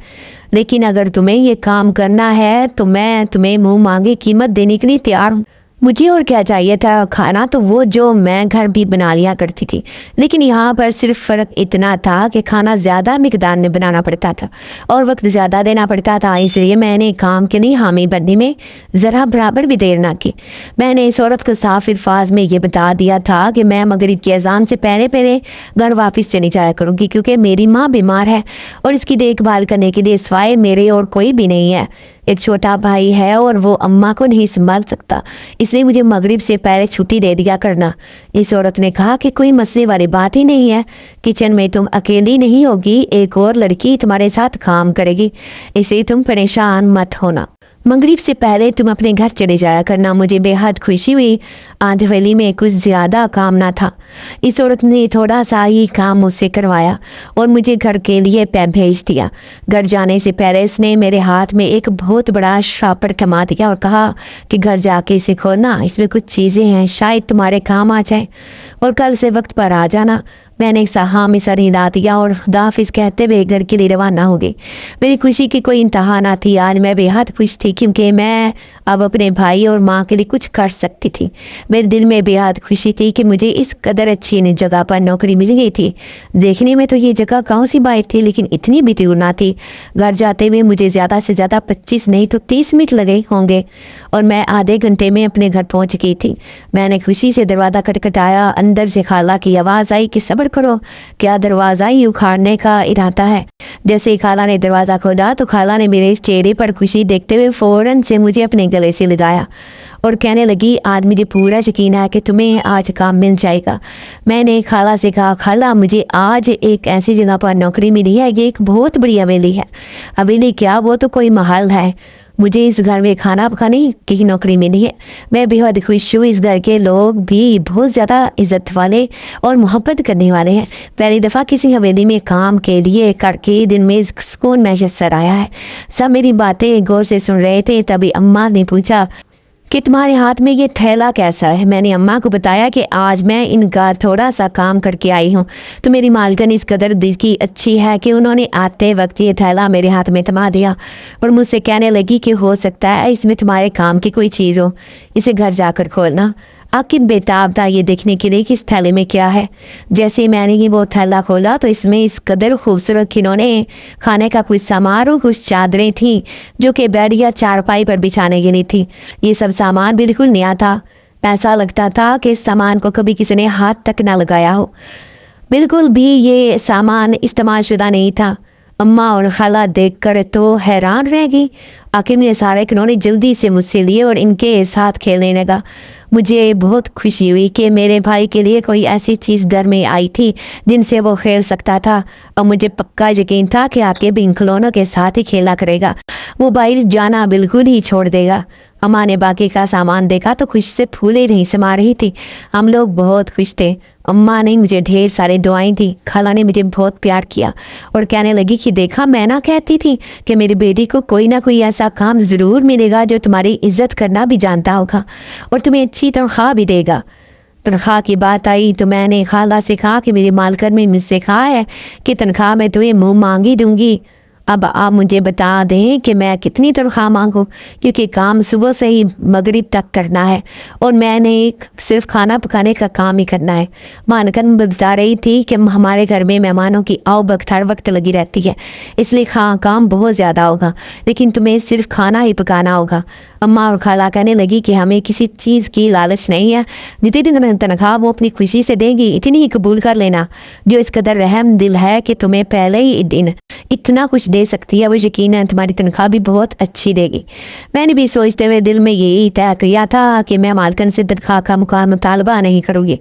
लेकिन अगर तुम्हें ये काम करना है तो मैं तुम्हें मुँह मांगी कीमत देने के लिए तैयार हूँ। मुझे और क्या चाहिए था, खाना तो वो जो मैं घर भी बना लिया करती थी, लेकिन यहाँ पर सिर्फ फ़र्क इतना था कि खाना ज़्यादा मिकदार में बनाना पड़ता था और वक्त ज़्यादा देना पड़ता था, इसलिए मैंने काम के लिए हामी बनने में ज़रा बराबर भी देर ना की। मैंने इस औरत को साफ अल्फाज में ये बता दिया था कि मैं मगरिब की अजान से पहले पहले घर वापस चली जाया करूँगी, क्योंकि मेरी माँ बीमार है और इसकी देखभाल करने के लिए सिवाय मेरे और कोई भी नहीं है। एक छोटा भाई है और वो अम्मा को नहीं संभाल सकता, इसलिए मुझे मगरिब से पहले छुट्टी दे दिया करना। इस औरत ने कहा कि कोई मसले वाली बात ही नहीं है, किचन में तुम अकेली नहीं होगी, एक और लड़की तुम्हारे साथ काम करेगी, इसलिए तुम परेशान मत होना। मगरिब से पहले तुम अपने घर चले जाया करना। मुझे बेहद खुशी हुई, आज हवेली में कुछ ज़्यादा काम ना था। इस औरत ने थोड़ा सा ही काम मुझसे करवाया और मुझे घर के लिए भेज दिया। घर जाने से पहले उसने मेरे हाथ में एक बहुत बड़ा शापर थमा दिया और कहा कि घर जाके इसे खोलना, इसमें कुछ चीज़ें हैं, शायद तुम्हारे काम आ जाए और कल से वक्त पर आ जाना। मैंने एक हाँ में सर हिला दिया और खुदाफिज कहते हुए घर के लिए रवाना हो गई। मेरी खुशी की कोई इंतहा ना थी। आज मैं बेहद खुश थी क्योंकि मैं अब अपने भाई और माँ के लिए कुछ कर सकती थी। मेरे दिल में बेहद खुशी थी कि मुझे इस कदर अच्छी जगह पर नौकरी मिल गई थी। देखने में तो ये जगह गाँव सी बाहर थी, लेकिन इतनी भी दूर ना थी। घर जाते हुए मुझे ज़्यादा से ज़्यादा 25 नहीं तो 30 मिनट लगे होंगे और मैं आधे घंटे में अपने घर पहुँच गई थी। मैंने खुशी से दरवाज़ा खटखटाया। अंदर से खाला की आवाज़ आई कि सब्र करो, क्या दरवाज़ा ही उखाड़ने का इरादा है। जैसे ही खाला ने दरवाज़ा खोला तो खाला ने मेरे चेहरे पर खुशी देखते हुए फ़ौरन से मुझे अपने गले से लगाया और कहने लगी, आज मुझे पूरा यकीन है कि तुम्हें आज काम मिल जाएगा। मैंने खाला से कहा, खाला मुझे आज एक ऐसी जगह पर नौकरी मिली है, ये एक बहुत बड़ी हवेली है। हवेली क्या, वो तो कोई महल है। मुझे इस घर में खाना पकाने की नौकरी मिली है। मैं बेहद खुश हूँ। इस घर के लोग भी बहुत ज़्यादा इज़्ज़त वाले और मोहब्बत करने वाले हैं। पहली दफ़ा किसी हवेली में काम के लिए करके दिन में सुकून मैसर आया है। सब मेरी बातें गौर से सुन रहे थे। तभी अम्मा ने पूछा कि तुम्हारे हाथ में ये थैला कैसा है। मैंने अम्मा को बताया कि आज मैं इनका थोड़ा सा काम करके आई हूँ, तो मेरी मालकिन इस कदर दिल की अच्छी है कि उन्होंने आते वक्त ये थैला मेरे हाथ में थमा दिया और मुझसे कहने लगी कि हो सकता है इसमें तुम्हारे काम की कोई चीज़ हो, इसे घर जाकर खोलना। आकिब बेताब था ये देखने के लिए कि इस थैले में क्या है। जैसे ही मैंने ये वो थैला खोला तो इसमें इस कदर खूबसूरत खिलौने, खाने का कुछ सामान और कुछ चादरें थीं जो कि बेड या चारपाई पर बिछाने के लिए थी। ये सब सामान बिल्कुल नया था। ऐसा लगता था कि इस सामान को कभी किसी ने हाथ तक ना लगाया हो। बिल्कुल भी ये सामान इस्तेमाल शुदा नहीं था। अम्मा और खाला देखकर तो हैरान रह गई। आकिब ने सारे खिलौने जल्दी से मुझसे लिए और इनके साथ खेलने लगा। मुझे बहुत खुशी हुई कि मेरे भाई के लिए कोई ऐसी चीज़ घर में आई थी जिनसे वो खेल सकता था और मुझे पक्का यकीन था कि आकिब इन खिलौनों के साथ ही खेला करेगा, वो बाहर जाना बिल्कुल ही छोड़ देगा। अम्मा ने बाकी का सामान देखा तो खुशी से फूले नहीं समा रही थी। हम लोग बहुत खुश थे। अम्मा ने मुझे ढेर सारी दुआएं दी। खाला ने मुझे बहुत प्यार किया और कहने लगी कि देखा मैं ना कहती थी कि मेरी बेटी को कोई ना कोई ऐसा काम ज़रूर मिलेगा जो तुम्हारी इज्जत करना भी जानता होगा और तुम्हें अच्छी तनख्वाह भी देगा। तनख्वाह की बात आई तो मैंने खाला से कहा कि मेरी मालकिन ने मुझसे कहा है कि तनख्वाह मैं तुम्हें मुँह मांगी दूंगी अब आप मुझे बता दें कि मैं कितनी तनख्वाह मांगूं, क्योंकि काम सुबह से ही मगरिब तक करना है और मैंने सिर्फ खाना पकाने का काम ही करना है। मानकन बता रही थी कि हमारे घर में मेहमानों की आओ भगत हर वक्त लगी रहती है, इसलिए काम बहुत ज़्यादा होगा, लेकिन तुम्हें सिर्फ खाना ही पकाना होगा। अम्मा और खाला कहने लगी कि हमें किसी चीज़ की लालच नहीं है, जितनी तनख्वाह वो अपनी खुशी से देंगी इतनी ही कबूल कर लेना। जो इस कदर रहम दिल है कि तुम्हें पहले ही दिन इतना कुछ दे सकती है, वो यकीनन तुम्हारी तनख्वाह भी बहुत अच्छी देगी। मैंने भी सोचते हुए दिल में यही तय किया था कि मैं मालकन से तनख्वाह का मुतालबा नहीं करूँगी,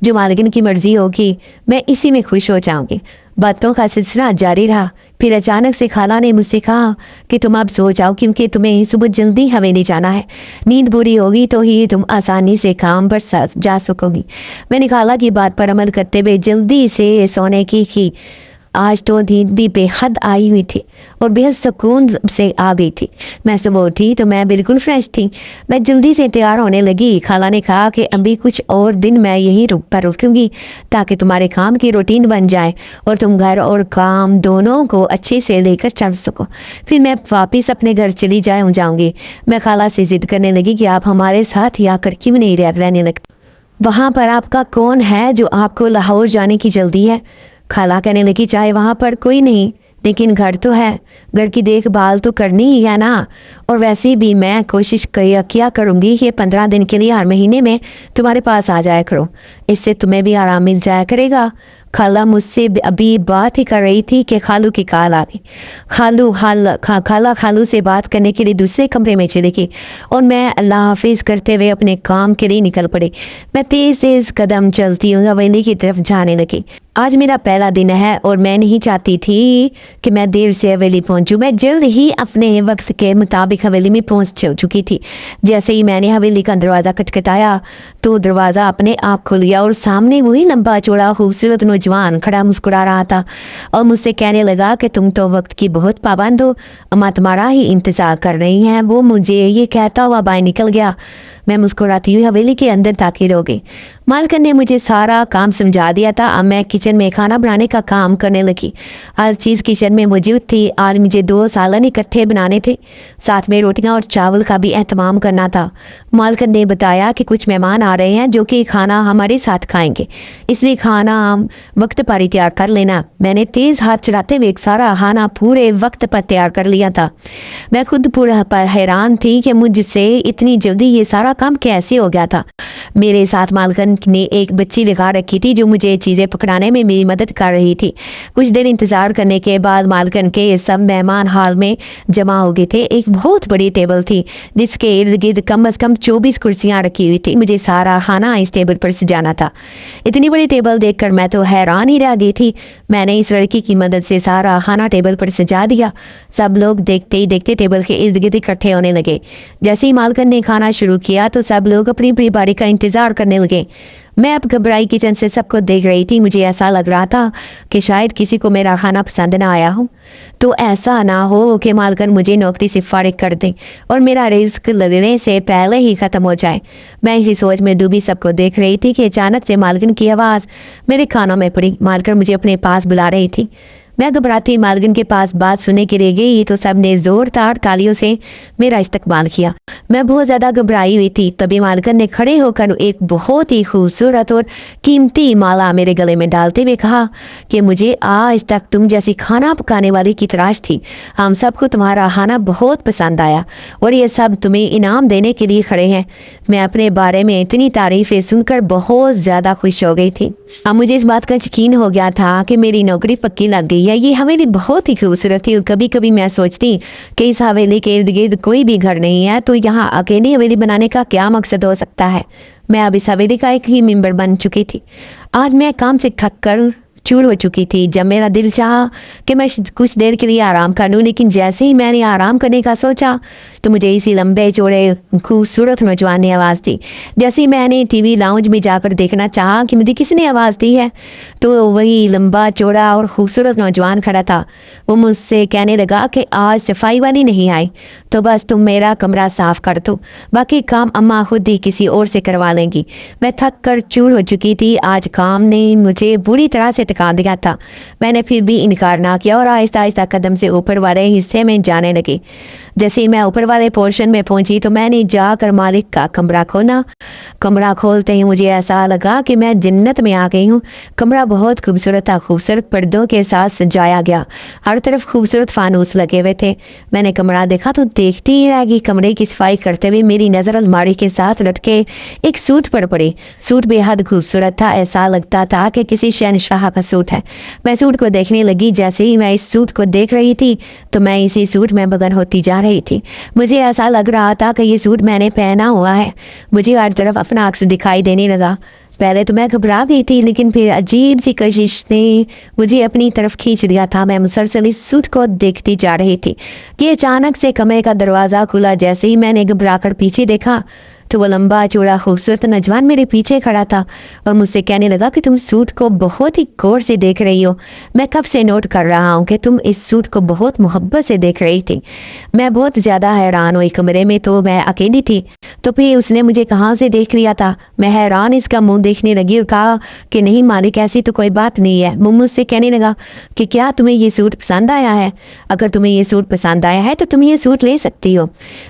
जो मालकिन की मर्जी होगी मैं इसी में खुश हो जाऊँगी। बातों का सिलसिला जारी रहा। फिर अचानक से खाला ने मुझसे कहा कि तुम अब सो जाओ, क्योंकि तुम्हें सुबह जल्दी हवेली जाना है। नींद बुरी होगी तो ही तुम आसानी से काम पर जा सकोगी। मैंने खाला की बात पर अमल करते हुए जल्दी से सोने की आज तो नींद भी बेहद आई हुई थी और बेहद सुकून से आ गई थी। मैं सुबह उठी तो मैं बिल्कुल फ्रेश थी। मैं जल्दी से तैयार होने लगी। खाला ने कहा कि अभी कुछ और दिन मैं यहीं रुकूंगी ताकि तुम्हारे काम की रूटीन बन जाए और तुम घर और काम दोनों को अच्छे से लेकर चल सको। फिर मैं वापस अपने घर चली जाऊंगी। मैं खाला से जिद करने लगी कि आप हमारे साथ ही आकर क्यों नहीं रहने लगते, वहाँ पर आपका कौन है जो आपको लाहौर जाने की जल्दी है। खाला कहने लगी चाहे वहाँ पर कोई नहीं, लेकिन घर तो है, घर की देखभाल तो करनी ही है ना। और वैसे भी मैं कोशिश किया करूँगी कि 15 दिन के लिए हर महीने में तुम्हारे पास आ जाया करो, इससे तुम्हें भी आराम मिल जाया करेगा। खाला मुझसे अभी बात ही कर रही थी कि खालू की कॉल आ गई। खालू से बात करने के लिए दूसरे कमरे में चली गई और मैं अल्लाह हाफिज करते हुए अपने काम के लिए निकल पड़ी। मैं तेज़ कदम चलती हूँ हवेली की तरफ जाने लगी। आज मेरा पहला दिन है और मैं नहीं चाहती थी कि मैं देर से हवेली पहुंचूं। मैं जल्द ही अपने वक्त के मुताबिक हवेली में पहुंच चुकी थी। जैसे ही मैंने हवेली का दरवाज़ा खटखटाया तो दरवाज़ा अपने आप खुल गया और सामने वही लंबा चौड़ा खूबसूरत नौजवान खड़ा मुस्कुरा रहा था और मुझसे कहने लगा कि तुम तो वक्त की बहुत पाबंद हो, अम्मा तुम्हारा ही इंतज़ार कर रही हैं। वो मुझे ये कहता हुआ बाहर निकल गया। मैं मुस्कुराती हुई हवेली के अंदर दाखिल हो गई। मालकन ने मुझे सारा काम समझा दिया था। अब मैं किचन में खाना बनाने का काम करने लगी। हर चीज़ किचन में मौजूद थी। आज मुझे 2 सालन इकट्ठे बनाने थे, साथ में रोटियां और चावल का भी एहतमाम करना था। मालकन ने बताया कि कुछ मेहमान आ रहे हैं जो कि खाना हमारे साथ खाएंगे, इसलिए खाना वक्त पर ही तैयार कर लेना। मैंने तेज़ हाथ चलाते हुए सारा खाना पूरे वक्त पर तैयार कर लिया था। मैं खुद पूरा पर हैरान थी कि मुझसे इतनी जल्दी ये सारा काम कैसे हो गया था। मेरे साथ मालकन ने एक बच्ची लगा रखी थी जो मुझे चीज़ें पकड़ाने में मेरी मदद कर रही थी। कुछ देर इंतज़ार करने के बाद मालकन के सब मेहमान हॉल में जमा हो गए थे। एक बहुत बड़ी टेबल थी जिसके इर्द गिर्द कम अज़ कम 24 कुर्सियाँ रखी हुई थी। मुझे सारा खाना इस टेबल पर सजाना था। इतनी बड़ी टेबल देखकर मैं तो हैरान ही रह गई थी। मैंने इस लड़की की मदद से सारा खाना टेबल पर सजा दिया। सब लोग देखते ही देखते टेबल के इर्द गिर्द इकट्ठे होने लगे। जैसे ही मालकन ने खाना शुरू किया तो सब लोग अपनी अपनी बारी का इंतज़ार करने लगे। मैं अब घबराई किचन से सबको देख रही थी। मुझे ऐसा लग रहा था कि शायद किसी को मेरा खाना पसंद ना आया हो, तो ऐसा ना हो कि मालकन मुझे नौकरी से फारिग कर दे और मेरा रिस्क लगने से पहले ही ख़त्म हो जाए। मैं इसी सोच में डूबी सबको देख रही थी कि अचानक से मालकन की आवाज़ मेरे कानों में पड़ी। मालकन मुझे अपने पास बुला रही थी। मैं घबराती मालकिन के पास बात सुनने के लिए गई तो सबने जोरदार तालियों से मेरा इस्तकबाल किया। मैं बहुत ज़्यादा घबराई हुई थी। तभी मालकिन ने खड़े होकर एक बहुत ही खूबसूरत और कीमती माला मेरे गले में डालते हुए कहा कि मुझे आज तक तुम जैसी खाना पकाने वाली की तलाश थी। हम सबको तुम्हारा खाना बहुत पसंद आया और ये सब तुम्हें इनाम देने के लिए खड़े हैं। मैं अपने बारे में इतनी तारीफ़ें सुनकर बहुत ज़्यादा खुश हो गई थी। अब मुझे इस बात का यकीन हो गया था कि मेरी नौकरी पक्की लग गई है। ये हवेली बहुत ही खूबसूरत थी और कभी कभी मैं सोचती कि इस हवेली के इर्द गिर्द कोई भी घर नहीं है तो यहाँ अकेली हवेली बनाने का क्या मकसद हो सकता है। मैं अब इस हवेली का एक ही मेंबर बन चुकी थी। आज मैं काम से थक कर चूर हो चुकी थी। जब मेरा दिल चाहा कि मैं कुछ देर के लिए आराम कर लूँ, लेकिन जैसे ही मैंने आराम करने का सोचा तो मुझे इसी लंबे चौड़े खूबसूरत नौजवान ने आवाज़ दी। जैसे ही मैंने टीवी लाउंज में जाकर देखना चाहा कि मुझे किसने आवाज़ दी है तो वही लंबा चौड़ा और खूबसूरत नौजवान खड़ा था। वो मुझसे कहने लगा कि आज सफाई वाली नहीं आई तो बस तुम मेरा कमरा साफ़ कर दो, बाकी काम अम्मा खुद ही किसी और से करवा लेंगी। मैं थक कर चूर हो चुकी थी। आज काम ने मुझे बुरी तरह से लटका दिया था। मैंने फिर भी इनकार ना किया और आहिस्ता आहिस्ता कदम से ऊपर वाले हिस्से में जाने लगी। जैसे ही मैं ऊपर वाले पोर्शन में पहुंची तो मैंने जाकर मालिक का कमरा खोला। कमरा खोलते ही मुझे ऐसा लगा कि मैं जन्नत में आ गई हूँ। कमरा बहुत खूबसूरत था, खूबसूरत पर्दों के साथ सजाया गया, हर तरफ खूबसूरत फानूस लगे हुए थे। मैंने कमरा देखा तो देखती ही रह गई। कमरे की सफाई करते हुए मेरी नज़र अलमारी के साथ लटके एक सूट पर पड़ी। सूट बेहद खूबसूरत था, ऐसा लगता था कि किसी शहनशाह का सूट है। मैं सूट को देखने लगी। जैसे ही मैं इस सूट को देख रही थी तो मैं इसी सूट में मगन होती जा रही थी। मुझे ऐसा लग रहा था कि ये सूट मैंने पहना हुआ है। मुझे हर तरफ अपना अक्स दिखाई देने लगा। पहले तो मैं घबरा गई थी, लेकिन फिर अजीब सी कशिश ने मुझे अपनी तरफ खींच लिया था। मैं मुसलसल इस सूट को देखती जा रही थी कि अचानक से कमरे का दरवाज़ा खुला। जैसे ही मैंने घबरा कर पीछे देखा तो वो लंबा चौड़ा खूबसूरत नौजवान मेरे पीछे खड़ा था और मुझसे कहने लगा कि तुम सूट को बहुत ही गौर से देख रही हो। मैं कब से नोट कर रहा हूँ कि तुम इस सूट को बहुत मोहब्बत से देख रही थी। मैं बहुत ज़्यादा हैरान हुई। कमरे में तो मैं अकेली थी, तो फिर उसने मुझे कहाँ से देख लिया था। मैं हैरान इसका मुंह देखने लगी और कहा कि नहीं मालिक, ऐसी तो कोई बात नहीं है। वो मुझसे कहने लगा कि क्या तुम्हें ये सूट पसंद आया है? अगर तुम्हें ये सूट पसंद आया है तो तुम ये सूट ले सकती हो।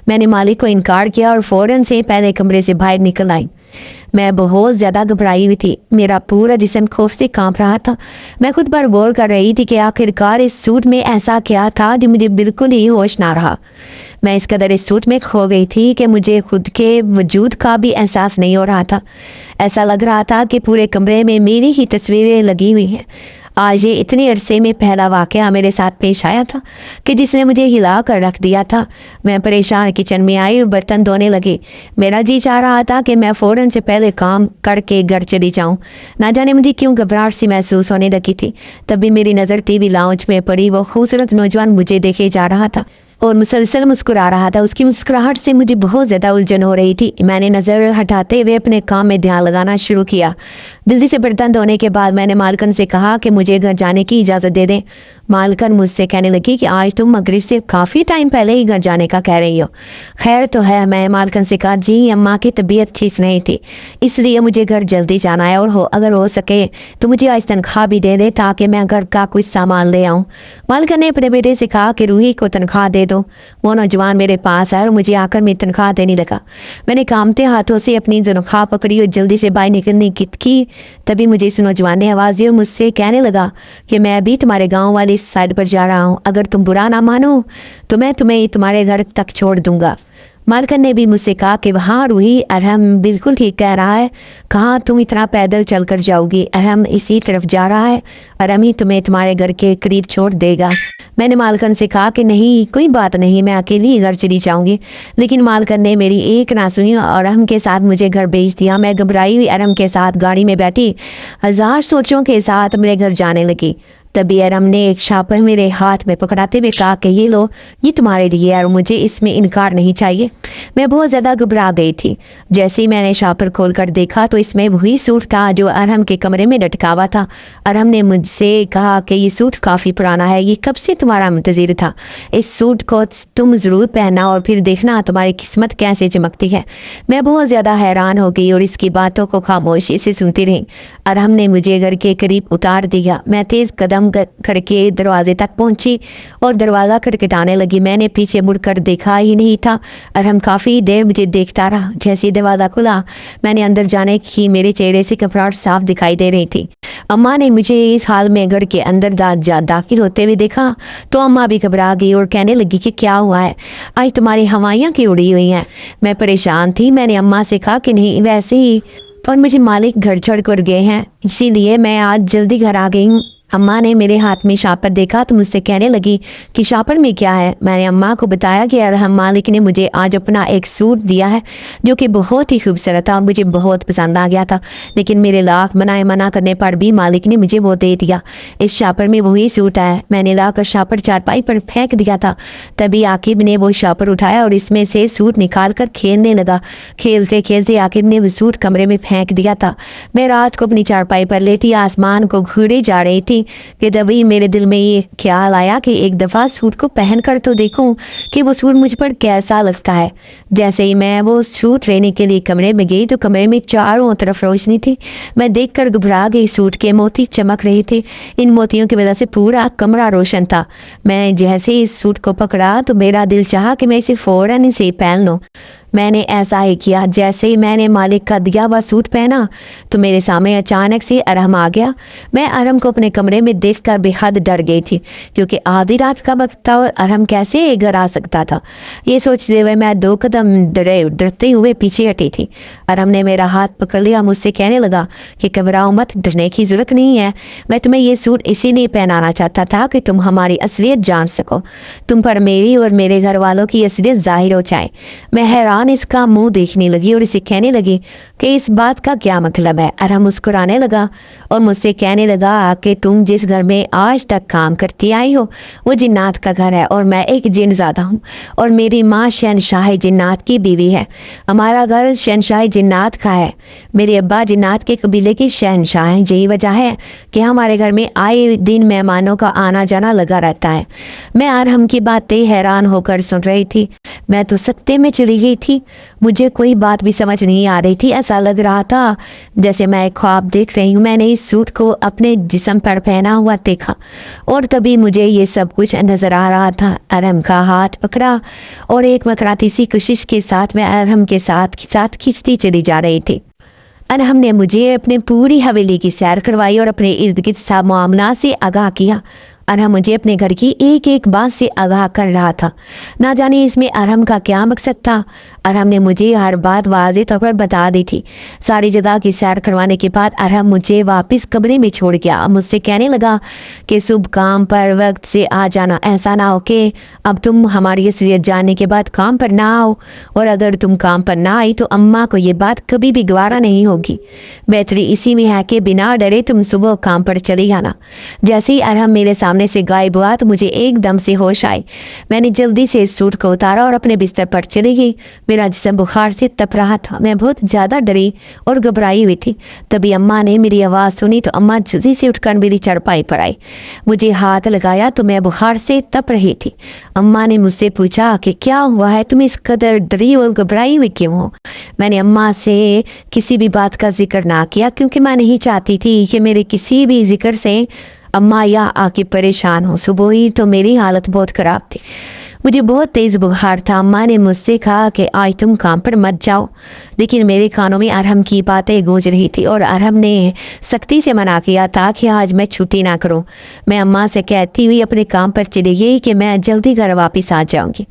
मैंने मालिक को इनकार किया और फ़ौरन से पहले कमरे से बाहर निकल आई। मैं बहुत ज़्यादा घबराई हुई थी। मेरा पूरा जिस्म खौफ से कांप रहा था। मैं खुद पर गौर कर रही थी कि आखिरकार इस सूट में ऐसा क्या था जो मुझे बिल्कुल ही होश ना रहा। मैं इस कदर इस सूट में खो गई थी कि मुझे खुद के वजूद का भी एहसास नहीं हो रहा था। ऐसा लग रहा था कि पूरे कमरे में मेरी ही तस्वीरें लगी हुई हैं। आज ये इतने अरसे में पहला वाक़या मेरे साथ पेश आया था कि जिसने मुझे हिला कर रख दिया था। मैं परेशान किचन में आई और बर्तन धोने लगी। मेरा जी चाह रहा था कि मैं फ़ौरन से पहले काम करके घर चली जाऊं। ना जाने मुझे क्यों घबराहट सी महसूस होने लगी थी। तभी मेरी नज़र टीवी लाउंज में पड़ी। वो खूबसूरत नौजवान मुझे देखे जा रहा था और मुसलसल मुस्कुरा रहा था। उसकी मुस्कुराहट से मुझे बहुत ज़्यादा उलझन हो रही थी। मैंने नज़र हटाते हुए अपने काम में ध्यान लगाना शुरू किया। जल्दी से बर्तन धोने के बाद मैंने मालकन से कहा कि मुझे घर जाने की इजाज़त दे दें। मालकन मुझसे कहने लगी कि आज तुम मगरिब से काफ़ी टाइम पहले ही घर जाने का कह रही हो। खैर तो है। मैं मालकन से कहा जी अम्मा की तबीयत ठीक नहीं थी, इसलिए मुझे घर जल्दी जाना है और अगर हो सके तो मुझे आज तनख्वाह भी दे दे ताकि मैं घर का कुछ सामान ले आऊँ। मालकन ने अपने बेटे से कहा कि रूही को तनख्वाह दे दो। वो नौजवान मेरे पास आया और मुझे आकर मेरी तनख्वाह देने लगा। मैंने कामते हाथों से अपनी तनख्वाह पकड़ी और जल्दी से बाहर निकलने की। तभी मुझे इस नौजवान ने आवाज़ दी और मुझसे कहने लगा कि मैं अभी तुम्हारे गांव वाली साइड पर जा रहा हूँ। अगर तुम बुरा ना मानो तो मैं तुम्हें तुम्हारे घर तक छोड़ दूंगा। मालकन ने भी मुझसे कहा कि हाँ रूही, अरहम बिल्कुल ठीक कह रहा है। कहाँ तुम इतना पैदल चल कर जाओगी? अरहम इसी तरफ जा रहा है। अरहम ही तुम्हें तुम्हारे घर के करीब छोड़ देगा। मैंने मालकन से कहा कि नहीं, कोई बात नहीं, मैं अकेली ही घर चली जाऊंगी। लेकिन मालकन ने मेरी एक ना सुनी और अरहम के साथ मुझे घर भेज दिया। मैं घबराई हुई अरहम के साथ गाड़ी में बैठी हजार सोचों के साथ मेरे घर जाने लगी। तभी अरहम ने एक शापर मेरे हाथ में पकड़ाते हुए कहा कि ये लो, ये तुम्हारे लिए है और मुझे इसमें इनकार नहीं चाहिए। मैं बहुत ज़्यादा घबरा गई थी। जैसे ही मैंने शापर खोल कर देखा तो इसमें वही सूट था जो अरहम के कमरे में लटका हुआ था। अरहम ने मुझसे कहा कि ये सूट काफ़ी पुराना है, ये कब से तुम्हारा मुंतज़िर था। इस सूट को तुम ज़रूर पहनना और फिर देखना तुम्हारी किस्मत कैसे चमकती है। मैं बहुत ज़्यादा हैरान हो गई और इसकी बातों को खामोशी से सुनती रही। अरहम ने मुझे घर के करीब उतार दिया। मैं तेज़ कदम करके दरवाजे तक पहुंची और दरवाज़ा खटखटाने लगी। मैंने पीछे मुड़कर देखा ही नहीं था। अरहम काफ़ी देर मुझे देखता रहा। जैसे ही दरवाज़ा खुला मैंने अंदर जाने की मेरे चेहरे से घबराहट साफ दिखाई दे रही थी। अम्मा ने मुझे इस हाल में घर के अंदर दाखिल होते हुए देखा तो अम्मा भी घबरा गई और कहने लगी कि क्या हुआ है, आज तुम्हारी हवाइयाँ क्यों उड़ी हुई हैं। मैं परेशान थी। मैंने अम्मा से कहा कि नहीं, वैसे ही, और मुझे मालिक घर छोड़ कर गए हैं, इसीलिए मैं आज जल्दी घर आ गई हूँ। अम्मा ने मेरे हाथ में शापर देखा तो मुझसे कहने लगी कि शापर में क्या है। मैंने अम्मा को बताया कि अरहम मालिक ने मुझे आज अपना एक सूट दिया है जो कि बहुत ही खूबसूरत था और मुझे बहुत पसंद आ गया था, लेकिन मेरे लाख मना करने पर भी मालिक ने मुझे वो दे दिया। इस शापर में वही सूट है। मैंने लाकर शापर चारपाई पर फेंक दिया था। तभी आकिब ने वो शापर उठाया और इसमें से सूट निकाल कर खेलने लगा। खेलते खेलते आकिब ने वो सूट कमरे में फेंक दिया था। मैं रात को अपनी चारपाई पर लेटी आसमान को घूरे जा रही थी کہ تبھی میرے دل میں یہ خیال آیا کہ ایک دفعہ سوٹ کو پہن کر تو دیکھوں کہ وہ سوٹ مجھ پر کیسا لگتا ہے۔ جیسے ہی میں وہ سوٹ لینے کے لیے کمرے میں گئی تو کمرے میں چاروں طرف روشنی تھی۔ میں دیکھ کر گھبرا گئی، سوٹ کے موتی چمک رہے تھے، ان موتیوں کی وجہ سے پورا کمرہ روشن تھا۔ میں نے جیسے ہی اس سوٹ کو پکڑا تو میرا دل چاہا کہ میں اسے فوراً اسے پہن لوں۔ میں نے ایسا ہی کیا۔ جیسے ہی میں نے مالک کا دیا ہوا سوٹ پہنا تو میرے سامنے اچانک سے ارحم آ گیا۔ میں ارحم کو اپنے کمرے میں دیکھ کر بے حد ڈر گئی تھی، کیونکہ آدھی رات کا وقت تھا اور ارحم کیسے گھر آ سکتا تھا۔ یہ سوچتے ہوئے میں 2 قدم ڈرتے ہوئے پیچھے ہٹی تھی۔ ارحم نے میرا ہاتھ پکڑ لیا، مجھ سے کہنے لگا کہ گھبراؤ مت، ڈرنے کی ضرورت نہیں ہے۔ میں تمہیں یہ سوٹ اسی لیے پہنانا چاہتا تھا کہ تم ہماری اصلیت جان سکو، تم پر میری اور میرے گھر والوں کی اصلیت ظاہر ہو جائے۔ میں حیران اس کا منہ دیکھنے لگی اور اسے کہنے لگی کہ اس بات کا کیا مطلب ہے۔ ارحم مسکرانے لگا اور مجھ سے کہنے لگا کہ تم جس گھر میں آج تک کام کرتی آئی ہو وہ جنات کا گھر ہے، اور میں ایک جن زادہ ہوں، اور میری ماں شہنشاہ جنات کی بیوی ہے۔ ہمارا گھر شہنشاہ جنات کا ہے، میرے ابا جنات کے قبیلے کے شہنشاہ ہیں۔ یہی وجہ ہے کہ ہمارے گھر میں آئے دن مہمانوں کا آنا جانا لگا رہتا ہے۔ میں ارحم کی باتیں حیران ہو کر سن رہی تھی۔ میں تو سکتے میں چلی گئی تھی، مجھے کوئی بات بھی سمجھ نہیں آ رہی تھی۔ ایسا لگ رہا تھا جیسے میں ایک خواب دیکھ رہی ہوں۔ میں نے اس سوٹ کو اپنے جسم پر پہنا ہوا دیکھا اور تبھی مجھے یہ سب کچھ نظر آ رہا تھا۔ ارحم کا ہاتھ پکڑا اور ایک مقناطیسی کشش کے ساتھ میں ارحم کے ساتھ کھینچتی چلی جا رہی تھی۔ ارحم نے مجھے اپنے پوری حویلی کی سیر کروائی اور اپنے ارد گرد سب معاملات سے آگاہ کیا۔ ارحم مجھے اپنے گھر کی ایک ایک بات سے آگاہ کر رہا تھا۔ نہ جانے اس میں ارحم کا کیا مقصد تھا۔ ارحم نے مجھے ہر بات واضح طور پر بتا دی تھی۔ ساری جگہ کی سیر کروانے کے بعد ارحم مجھے واپس کمرے میں چھوڑ گیا۔ مجھ سے کہنے لگا کہ صبح کام پر وقت سے آ جانا، ایسا نہ ہو کہ اب تم ہماری اصلیت جاننے کے بعد کام پر نہ آؤ، اور اگر تم کام پر نہ آئی تو اماں کو یہ بات کبھی بھی گوارا نہیں ہوگی۔ بہتری اسی میں ہے کہ بنا ڈرے تم صبح کام پر چلی آنا۔ جیسے ہی ارحم میرے سامنے سے غائب ہوا تو مجھے ایک دم سے ہوش آئی۔ میں نے جلدی سے اس سوٹ کو اتارا اور اپنے بستر پر چلی گئی۔ میرا جسم بخار سے تپ رہا تھا، میں بہت زیادہ ڈری اور گھبرائی ہوئی تھی۔ تبھی اماں نے میری آواز سنی تو اماں جلدی سے اٹھ کر میری چارپائی پر آئی۔ مجھے ہاتھ لگایا تو میں بخار سے تپ رہی تھی۔ اماں نے مجھ سے پوچھا کہ کیا ہوا ہے، تم اس قدر ڈری اور گھبرائی ہوئی کیوں ہو؟ میں نے اماں سے کسی بھی بات کا ذکر نہ کیا، کیونکہ میں نہیں چاہتی تھی کہ میرے کسی بھی ذکر سے اماں یا آ کے پریشان ہو۔ صبح ہی تو میری حالت بہت خراب تھی، مجھے بہت تیز بخار تھا۔ اماں نے مجھ سے کہا کہ آج تم کام پر مت جاؤ، لیکن میرے کانوں میں ارحم کی باتیں گونج رہی تھی اور ارحم نے سختی سے منع کیا تھا کہ آج میں چھٹی نہ کروں۔ میں اماں سے کہتی ہوئی اپنے کام پر چلی گئی کہ میں جلدی گھر واپس آ جاؤں گی،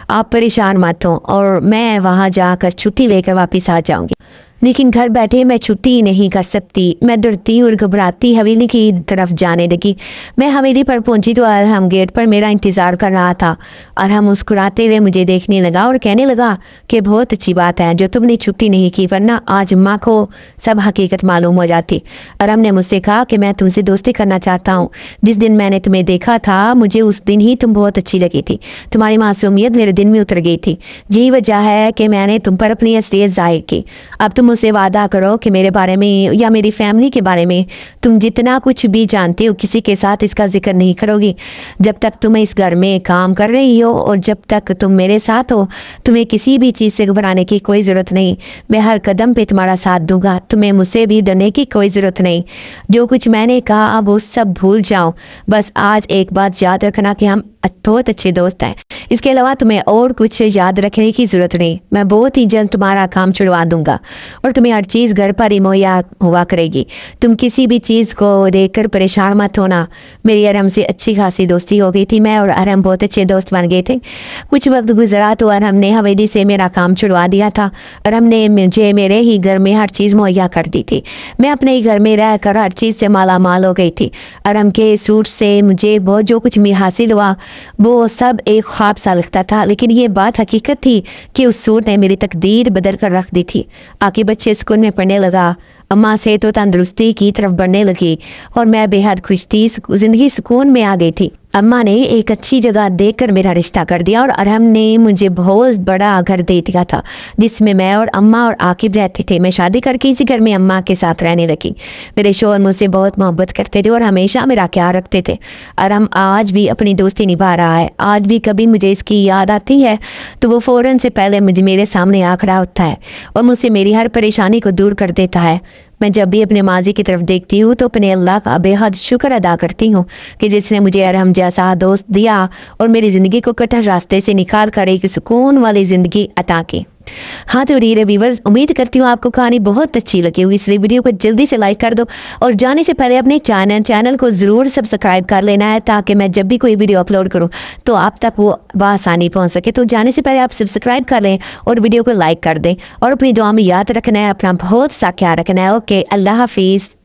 آپ پریشان مت ہوں، اور میں وہاں جا کر چھٹی لے کر واپس آ جاؤں گی۔ لیکن گھر بیٹھے میں چھٹی نہیں کر سکتی۔ میں ڈرتی اور گھبراتی حویلی کی طرف جانے لگی۔ میں حویلی پر پہنچی تو ارحم گیٹ پر میرا انتظار کر رہا تھا۔ ارحم مسکراتے ہوئے مجھے دیکھنے لگا اور کہنے لگا کہ بہت اچھی بات ہے جو تم نے چھٹی نہیں کی، ورنہ آج ماں کو سب حقیقت معلوم ہو جاتی۔ ارحم نے مجھ سے کہا کہ میں تم سے دوستی کرنا چاہتا ہوں۔ جس دن میں نے تمہیں دیکھا تھا مجھے اس دن ہی تم بہت اچھی لگی تھی، تمہاری معصومیت میرے دل میں اتر گئی تھی۔ یہی وجہ ہے کہ میں نے تم پر اپنی اصلیت ظاہر کی۔ اب تم مجھ سے وعدہ کرو کہ میرے بارے میں یا میری فیملی کے بارے میں تم جتنا کچھ بھی جانتے ہو کسی کے ساتھ اس کا ذکر نہیں کرو گی۔ جب تک تم اس گھر میں کام کر رہی ہو اور جب تک تم میرے ساتھ ہو تمہیں کسی بھی چیز سے گھبرانے کی کوئی ضرورت نہیں۔ میں ہر قدم پہ تمہارا ساتھ دوں گا، تمہیں مجھ سے بھی ڈرنے کی کوئی ضرورت نہیں۔ جو کچھ میں نے کہا اب وہ سب بھول جاؤ، بس آج ایک بات یاد رکھنا کہ ہم بہت اچھے دوست ہیں، اس کے علاوہ تمہیں اور کچھ یاد رکھنے کی ضرورت نہیں۔ میں بہت ہی جلد تمہارا کام چھڑوا دوں گا اور تمہیں ہر چیز گھر پر ہی مہیا ہوا کرے گی۔ تم کسی بھی چیز کو دیکھ کر پریشان مت ہونا۔ میری ارحم سے اچھی خاصی دوستی ہو گئی تھی، میں اور ارحم بہت اچھے دوست بن گئے تھے۔ کچھ وقت گزرا تو ارحم نے حویلی سے میرا کام چھڑوا دیا تھا۔ ارحم نے مجھے میرے ہی گھر میں ہر چیز مہیا کر دی تھی۔ میں اپنے ہی گھر میں رہ کر ہر چیز سے مالا مال ہو گئی تھی۔ ارحم کے سوٹ سے مجھے بہت جو کچھ بھی حاصل ہوا وہ سب ایک خواب سا لگتا تھا، لیکن یہ بات حقیقت تھی کہ اس سوٹ نے میری تقدیر بدل کر رکھ دی تھی۔ آگے بچے اسکول میں پڑھنے لگا، اماں صحت و تندرستی کی طرف بڑھنے لگی اور میں بے حد خوش تھی، زندگی سکون میں آ گئی تھی۔ अम्मा ने एक अच्छी जगह देखकर मेरा रिश्ता कर दिया और अरहम ने मुझे बहुत बड़ा घर दे दिया था जिसमें मैं और अम्मा और आकिब रहते थे। मैं शादी करके इसी घर में अम्मा के साथ रहने लगी। मेरे शौहर मुझसे बहुत मोहब्बत करते थे और हमेशा मेरा ख्याल रखते थे। अरहम आज भी अपनी दोस्ती निभा रहा है। आज भी कभी मुझे इसकी याद आती है तो वो फ़ौरन से पहले मुझे मेरे सामने आ खड़ा होता है और मुझसे मेरी हर परेशानी को दूर कर देता है। मैं जब भी अपने माजी की तरफ देखती हूँ तो अपने अल्लाह का बेहद शुक्र अदा करती हूँ कि जिसने मुझे अरहम जैसा दोस्त दिया और मेरी ज़िंदगी को कठिन रास्ते से निकाल कर एक सुकून वाली ज़िंदगी अता की। हाँ तो डियर व्यूअर्स, उम्मीद करती हूँ आपको कहानी बहुत अच्छी लगी होगी। इस वीडियो को जल्दी से लाइक कर दो और जाने से पहले अपने चैनल को ज़रूर सब्सक्राइब कर लेना है ताकि मैं जब भी कोई वीडियो अपलोड करूँ तो आप तक वो बआसानी पहुँच सके। तो जाने से पहले आप सब्सक्राइब कर लें और वीडियो को लाइक कर दें और अपनी दुआ में याद रखना है, अपना बहुत सा ख्याल रखना है। ओके, अल्लाह हाफिज़।